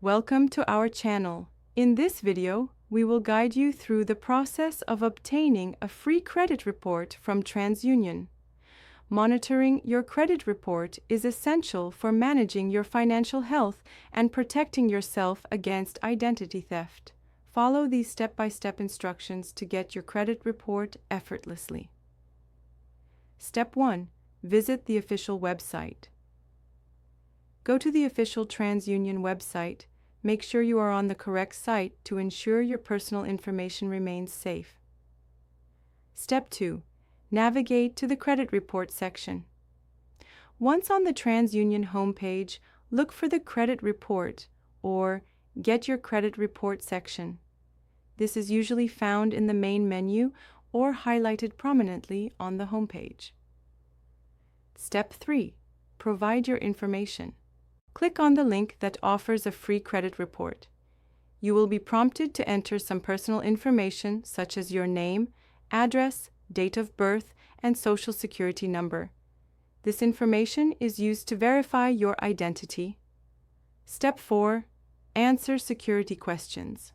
Welcome to our channel. In this video, we will guide you through the process of obtaining a free credit report from TransUnion. Monitoring your credit report is essential for managing your financial health and protecting yourself against identity theft. Follow these step-by-step instructions to get your credit report effortlessly. Step 1. Visit the official website. Go to the official TransUnion website. Make sure you are on the correct site to ensure your personal information remains safe. Step 2. Navigate to the credit report section. Once on the TransUnion homepage, look for the Credit Report or Get Your Credit Report section. This is usually found in the main menu or highlighted prominently on the homepage. Step 3. Provide your information. Click on the link that offers a free credit report. You will be prompted to enter some personal information such as your name, address, date of birth, and social security number. This information is used to verify your identity. Step 4. Answer security questions.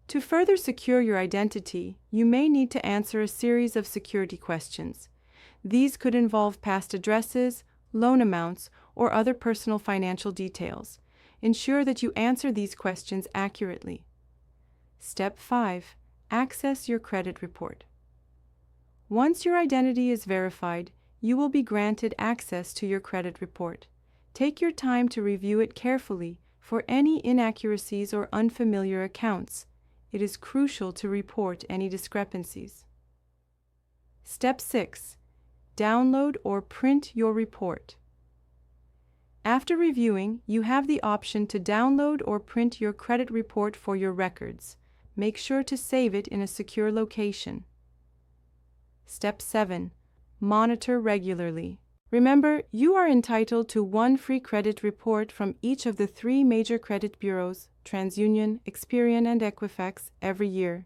To further secure your identity, you may need to answer a series of security questions. These could involve past addresses, loan amounts, or other personal financial details. Ensure that you answer these questions accurately. Step 5. Access your credit report. Once your identity is verified, you will be granted access to your credit report. Take your time to review it carefully for any inaccuracies or unfamiliar accounts. It is crucial to report any discrepancies. Step 6. Download or print your report. After reviewing, you have the option to download or print your credit report for your records. Make sure to save it in a secure location. Step 7. Monitor regularly. Remember, you are entitled to one free credit report from each of the 3 major credit bureaus, TransUnion, Experian, and Equifax, every year.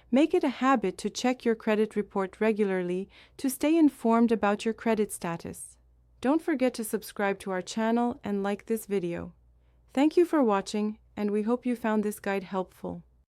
Make it a habit to check your credit report regularly to stay informed about your credit status. Don't forget to subscribe to our channel and like this video. Thank you for watching, and we hope you found this guide helpful.